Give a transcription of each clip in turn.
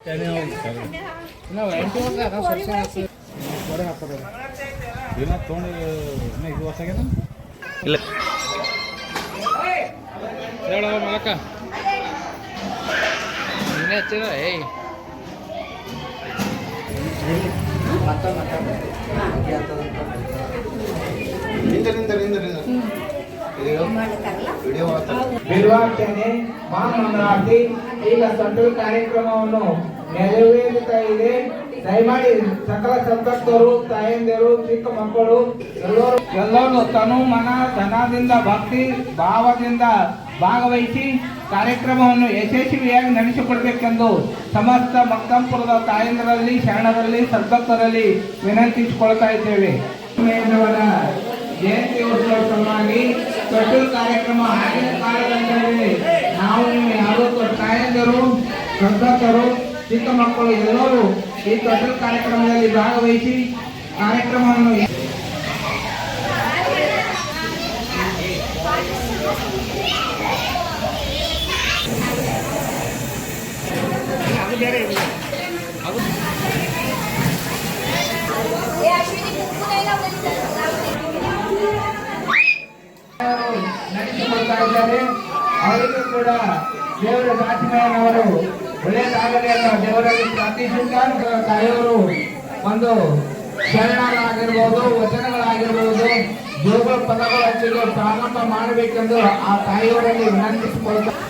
ಇಲ್ಲ ಹೇಳವ ಮಲಕ ನೀನೇ ಹಚ್ಚಿದ ಏಯ್ ಬಿಲ್ವಾರ್ಚನೆ ಮಹಾಮಂಗಳಾರತಿ ಈಗ ಸಂತೋಷ ಕಾರ್ಯಕ್ರಮವನ್ನು ನೆರವೇರುತ್ತಾ ಇದೆ. ದಯಮಾಡಿ ಸಕಲ ಸಂತರು ತಾಯಂದಿರು ಚಿಕ್ಕ ಮಕ್ಕಳು ಎಲ್ಲರೂ ತನು ಮನ ಧನದಿಂದ ಭಕ್ತಿ ಭಾವದಿಂದ ಭಾಗವಹಿಸಿ ಕಾರ್ಯಕ್ರಮವನ್ನು ಯಶಸ್ವಿಯಾಗಿ ನಡೆಸಿಕೊಡಬೇಕೆಂದು ಸಮಸ್ತ ಮಕ್ತಂಪುರದ ತಾಯಂದಿರಲ್ಲಿ ಶರಣರಲ್ಲಿ ಸದ್ಭಕ್ತರಲ್ಲಿ ವಿನಂತಿಸಿಕೊಳ್ತಾ ಇದ್ದೇವೆ. ಜಯಂತಿ ಉತ್ಸವ ಸಲುವಾಗಿ ತೊಟ್ಟಿಲು ಕಾರ್ಯಕ್ರಮ ಆಗಿನ ಕಾಲದಲ್ಲಿ ನಾವು ನೀವು ಯಾರು ತಾಯಂದಿರು ಸದ್ಭಕ್ತರು ಚಿಕ್ಕ ಮಕ್ಕಳು ಎಲ್ಲರೂ ಈ ತೊಟ್ಟಿಲು ಕಾರ್ಯಕ್ರಮದಲ್ಲಿ ಭಾಗವಹಿಸಿ ಕಾರ್ಯಕ್ರಮವನ್ನು ನಡೆಸಿಕೊಳ್ತಾ ಇದ್ದಾರೆ. ಅವರಿಗೂ ಕೂಡ ದೇವರ ದಾಸಿಮಯ್ಯನವರು ಒಳ್ಳೆಯದಾಗಲಿ ಅನ್ನೋ ದೇವರಲ್ಲಿ ಪ್ರಾರ್ಥಿಸುತ್ತಾ ತಾಯಿಯವರು ಒಂದು ಶರಣರಾಗಿರ್ಬೋದು, ವಚನಗಳಾಗಿರ್ಬೋದು, ಜೋಗಳ ಪದಗಳೊಂದಿಗೆ ಪ್ರಾರಂಭ ಮಾಡಬೇಕೆಂದು ಆ ತಾಯಿಯವರಲ್ಲಿ ವಿನಂತಿಸಿಕೊಳ್ತಾರೆ.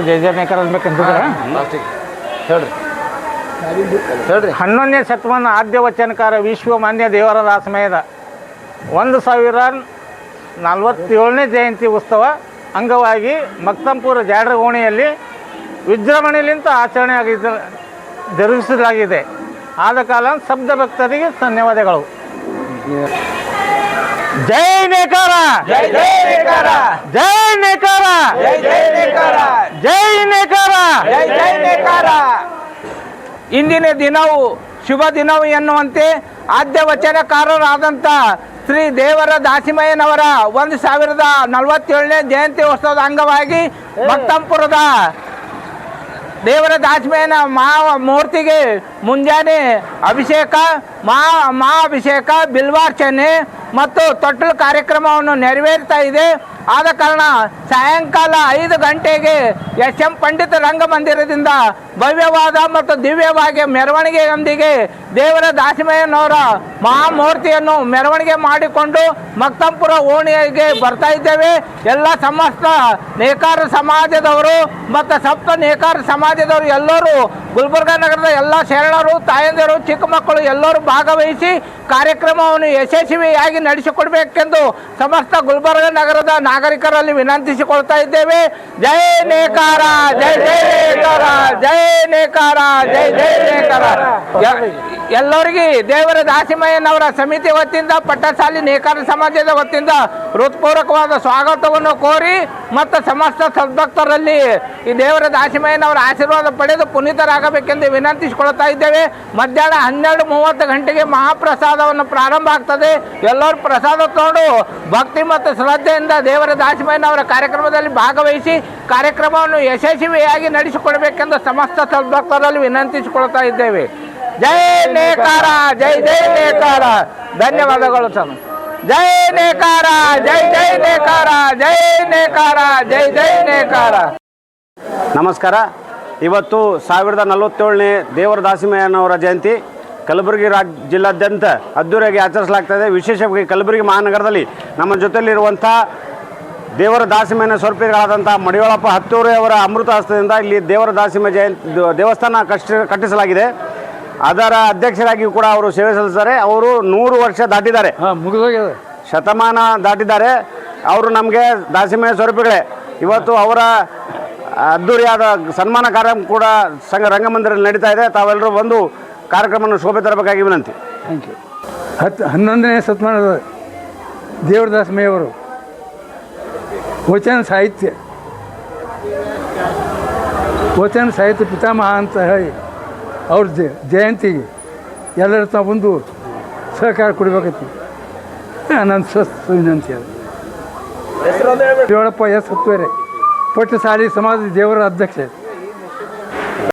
ಜಯಜಯನೇಕರ್ ಅನ್ಬೇಕಂತಿದ್ರ ಹೇಳ್ರಿ. 11ನೇ ಶತಮಾನ ಆದ್ಯ ವಚನಕಾರ ವಿಶ್ವಮಾನ್ಯ ದೇವರ ದಾಸಮಯದ 1047ನೇ ಜಯಂತಿ ಉತ್ಸವ ಅಂಗವಾಗಿ ಮಕ್ತಂಪುರ ಜಾಡ್ರ ಓಣಿಯಲ್ಲಿ ವಿಜೃಂಭಣೆಯಿಂದ ಆಚರಣೆ ಜರುಗಿಸಲಾಗಿದೆ. ಆದ ಕಾಲ ಶಬ್ದ ಭಕ್ತರಿಗೆ ಧನ್ಯವಾದಗಳು. ಜೈ ನೇಕಾರ, ಜೈ ಜೈ ನೇಕಾರ, ಜೈ ನೇಕಾರ, ಜೈ ಜೈ ನೇಕಾರ, ಜೈ ನೇಕಾರ, ಜೈ ಜೈ ನೇಕಾರ. ಇಂದಿನ ದಿನವು ಶುಭ ದಿನವು ಎನ್ನುವಂತೆ ಆದ್ಯ ವಚನಕಾರರಾದಂಥ ಶ್ರೀ ದೇವರ ದಾಸಿಮಯ್ಯನವರ 1047ನೇ ಜಯಂತಿ ಉತ್ಸವದ ಅಂಗವಾಗಿ ಮಕ್ತಂಪುರದ ದೇವರ ದಾಸಿಮಯ್ಯನ ಮೂರ್ತಿಗೆ ಮುಂಜಾನೆ ಅಭಿಷೇಕ, ಮಹಾಭಿಷೇಕ, ಬಿಲ್ವಾರ್ಚನೆ ಮತ್ತು ತೊಟ್ಟಿಲು ಕಾರ್ಯಕ್ರಮವನ್ನು ನೆರವೇರ್ತಾ ಇದೆ. ಆದ ಕಾರಣ ಸಾಯಂಕಾಲ 5 ಗಂಟೆಗೆ ಎಸ್.ಎಂ. ಪಂಡಿತ ರಂಗಮಂದಿರದಿಂದ ಭವ್ಯವಾದ ಮತ್ತು ದಿವ್ಯವಾಗಿ ಮೆರವಣಿಗೆಯೊಂದಿಗೆ ದೇವರ ದಾಸಿಮಯ್ಯನವರ ಮಹಾಮೂರ್ತಿಯನ್ನು ಮೆರವಣಿಗೆ ಮಾಡಿಕೊಂಡು ಮಕ್ತಂಪುರ ಓಣಿಗೆ ಬರ್ತಾ ಇದ್ದೇವೆ. ಎಲ್ಲ ಸಮಸ್ತ ನೇಕಾರ ಸಮಾಜದವರು ಮತ್ತು ಸಪ್ತ ನೇಕಾರ ಸಮಾಜದವರು ಎಲ್ಲರೂ ಗುಲ್ಬರ್ಗ ನಗರದ ಎಲ್ಲ ಶರಣರು, ತಾಯಂದಿರು, ಚಿಕ್ಕ ಮಕ್ಕಳು ಎಲ್ಲರೂ ಭಾಗವಹಿಸಿ ಕಾರ್ಯಕ್ರಮವನ್ನು ಯಶಸ್ವಿಯಾಗಿ ನಡೆಸಿಕೊಡಬೇಕೆಂದು ಸಮಸ್ತ ಗುಲ್ಬರ್ಗ ನಗರದ ನಾಗರಿಕರಲ್ಲಿ ವಿನಂತಿಸಿಕೊಳ್ತಾ ಇದ್ದೇವೆ. ಜೈ ನೇಕಾರ, ಜೈ ಜೈ ನೇಕಾರ, ಜೈ ನೇಕಾರ ಜೈ ಜೈ ನೇಕಾರ. ಎಲ್ಲರಿಗೆ ದೇವರ ದಾಸಿಮಯ್ಯನವರ ಸಮಿತಿ ವತಿಯಿಂದ ಪಟ್ಟಸಾಲಿ ನೇಕಾರ ಸಮಾಜದ ವತಿಯಿಂದ ಹೃತ್ಪೂರ್ವಕವಾದ ಸ್ವಾಗತವನ್ನು ಕೋರಿ ಮತ್ತು ಸಮಸ್ತ ಸದ್ಭಕ್ತರಲ್ಲಿ ಈ ದೇವರ ದಾಸಿಮಯ್ಯನವರ ಆಶೀರ್ವಾದ ಪಡೆದು ಪುನೀತರಾಗಬೇಕೆಂದು ವಿನಂತಿಸಿಕೊಳ್ತಾ ಇದ್ದೇವೆ. ಮಧ್ಯಾಹ್ನ 12:30 ಗಂಟೆಗೆ ಮಹಾಪ್ರಸಾದವನ್ನು ಪ್ರಾರಂಭ ಆಗ್ತದೆ. ಎಲ್ಲರೂ ಪ್ರಸಾದ ತಗೊಂಡು ಭಕ್ತಿ ಮತ್ತು ಶ್ರದ್ಧೆಯಿಂದ ದೇವರ ದಾಸಿಮಯ್ಯನವರ ಕಾರ್ಯಕ್ರಮದಲ್ಲಿ ಭಾಗವಹಿಸಿ ಕಾರ್ಯಕ್ರಮವನ್ನು ಯಶಸ್ವಿಯಾಗಿ ನಡೆಸಿಕೊಡಬೇಕೆಂದು ಸಮಸ್ತ ಸದ್ಭಕ್ತರಲ್ಲಿ ವಿನಂತಿಸಿಕೊಳ್ತಾ ಇದ್ದೇವೆ. ಜೈ ನೇಕಾರ ಜೈ ಜೈ ನೇಕಾರ. ಧನ್ಯವಾದಗಳು ಸರ್. ಜೈ ನೇಕಾರ ಜೈ ಜೈ ನೇಕಾರ ಜೈ ನೇಕಾರ ಜೈ ಜೈ ನೇಕಾರ. ನಮಸ್ಕಾರ. ಇವತ್ತು 1047ನೇ ದೇವರ ದಾಸಿಮಯ್ಯನವರ ಜಯಂತಿ ಕಲಬುರಗಿ ಜಿಲ್ಲಾದ್ಯಂತ ಅದ್ದೂರಿಯಾಗಿ ಆಚರಿಸಲಾಗ್ತದೆ. ವಿಶೇಷವಾಗಿ ಕಲಬುರಗಿ ಮಹಾನಗರದಲ್ಲಿ ನಮ್ಮ ಜೊತೆಯಲ್ಲಿರುವಂಥ ದೇವರ ದಾಸಿಮಯ್ಯನ ಸ್ವರೂಪಿಗಳಾದಂಥ ಮಡಿವಾಳಪ್ಪ ಹತ್ತೂರು ಅವರ ಅಮೃತ ಹಸ್ತದಿಂದ ಇಲ್ಲಿ ದೇವರ ದಾಸಿಮಯ್ಯ ಜಯಂತಿ ದೇವಸ್ಥಾನ ಕಟ್ಟಿಸಲಾಗಿದೆ. ಅದರ ಅಧ್ಯಕ್ಷರಾಗಿ ಕೂಡ ಅವರು ಸೇವೆ ಸಲ್ಲಿಸ್ತಾರೆ. ಅವರು 100 ವರ್ಷ ದಾಟಿದ್ದಾರೆ, ಶತಮಾನ ದಾಟಿದ್ದಾರೆ. ಅವರು ನಮಗೆ ದಾಸಿಮಯ್ಯ ಸ್ವರೂಪಿಗಳೇ. ಇವತ್ತು ಅವರ ಅದ್ದೂರಿಯಾದ ಸನ್ಮಾನ ಕಾರ್ಯಕ್ರಮ ಕೂಡ ರಂಗಮಂದಿರದಲ್ಲಿ ನಡೀತಾ ಇದೆ. ತಾವೆಲ್ಲರೂ ಬಂದು ಕಾರ್ಯಕ್ರಮವನ್ನು ಶೋಭೆ ತರಬೇಕಾಗಿ ವಿನಂತಿ. Thank you. 11ನೇ ಶತಮಾನದ ದೇವರ ದಾಸಿಮಯ್ಯವರು ವಚನ ಸಾಹಿತ್ಯ ಪಿತಾಮಹ ಅಂತ ಹೇಳಿ ಅವ್ರ ಜಯಂತಿಗೆ ಎಲ್ಲರ ತಾವು ಬಂದು ಸಹಕಾರ ಕೊಡಬೇಕೈತಿ ನನ್ನ ಸ್ವಸ್ಥ ವಿನಂತಿ. ಅದು ದೇವಳಪ್ಪ ಎಸ್ ಹತ್ತುವರೆ ಪಟ್ಟಸಾಲಿ ಸಮಾಜದ ದೇವರ ಅಧ್ಯಕ್ಷ.